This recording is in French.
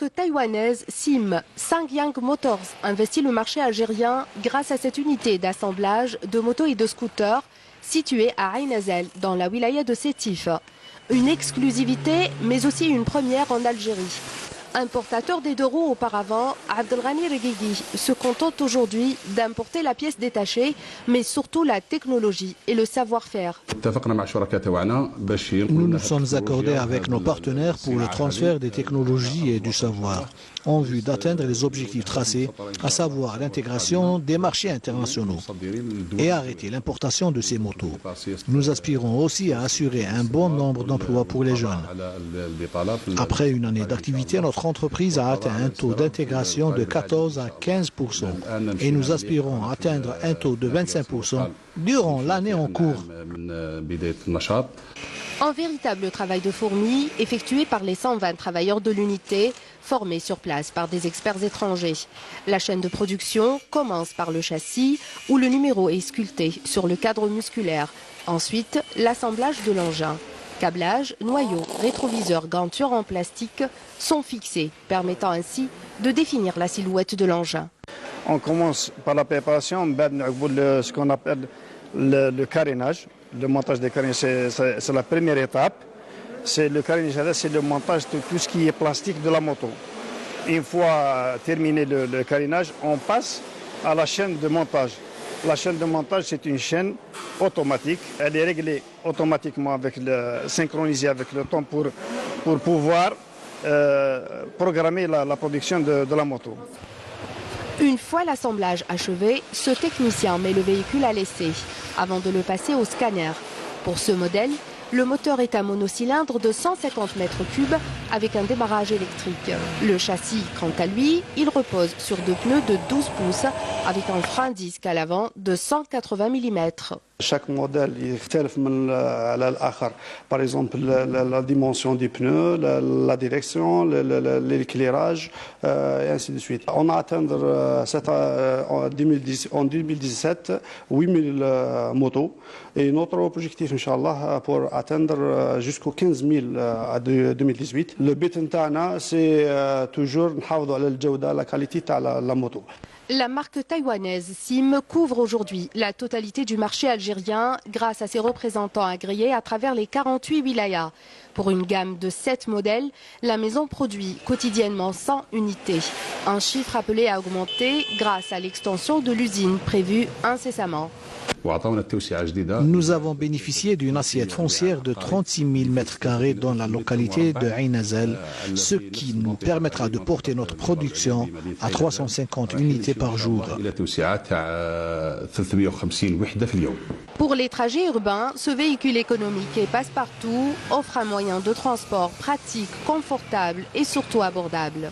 marque taïwanaise SIM Sangyang Motors investit le marché algérien grâce à cette unité d'assemblage de motos et de scooters située à Ain Azel dans la wilaya de Sétif. Une exclusivité mais aussi une première en Algérie. Importateur des deux roues auparavant, Abdelghani Reguigui se contente aujourd'hui d'importer la pièce détachée, mais surtout la technologie et le savoir-faire. Nous nous sommes accordés avec nos partenaires pour le transfert des technologies et du savoir, en vue d'atteindre les objectifs tracés, à savoir l'intégration des marchés internationaux et arrêter l'importation de ces motos. Nous aspirons aussi à assurer un bon nombre d'emplois pour les jeunes. Après une année d'activité, notre entreprise a atteint un taux d'intégration de 14 à 15% et nous aspirons à atteindre un taux de 25% durant l'année en cours. Un véritable travail de fourmi effectué par les 120 travailleurs de l'unité, formés sur place par des experts étrangers. La chaîne de production commence par le châssis où le numéro est sculpté sur le cadre musculaire. Ensuite, l'assemblage de l'engin. Câblage, noyau, rétroviseur, ganture en plastique sont fixés, permettant ainsi de définir la silhouette de l'engin. On commence par la préparation, ce qu'on appelle le carénage. Le montage des carénages, c'est la première étape. Le carénage, c'est le montage de tout ce qui est plastique de la moto. Une fois terminé le carénage, on passe à la chaîne de montage. La chaîne de montage, c'est une chaîne automatique. Elle est réglée automatiquement, synchronisée avec le temps pour pouvoir programmer la production de la moto. Une fois l'assemblage achevé, ce technicien met le véhicule à l'essai avant de le passer au scanner. Pour ce modèle, le moteur est un monocylindre de 150 mètres cubes avec un démarrage électrique. Le châssis, quant à lui, il repose sur deux pneus de 12 pouces avec un frein disque à l'avant de 180 mm. Chaque modèle يختلف من الآخر. Par exemple, la dimension du pneu, la direction, l'éclairage, et ainsi de suite. On a atteint en 2017 8000 motos. Et notre objectif, Inch'Allah, pour atteindre jusqu'aux 15 000 à 2018. Le but نتاعنا c'est toujours نحافظوا على الجودة, la qualité تاع la moto. La marque taïwanaise SIM couvre aujourd'hui la totalité du marché algérien grâce à ses représentants agréés à travers les 48 wilayas. Pour une gamme de 7 modèles, la maison produit quotidiennement 100 unités. Un chiffre appelé à augmenter grâce à l'extension de l'usine prévue incessamment. Nous avons bénéficié d'une assiette foncière de 36 000 m² dans la localité de Ain Azel, ce qui nous permettra de porter notre production à 350 unités par jour. Pour les trajets urbains, ce véhicule économique et passe-partout offre un moyen de transport pratique, confortable et surtout abordable.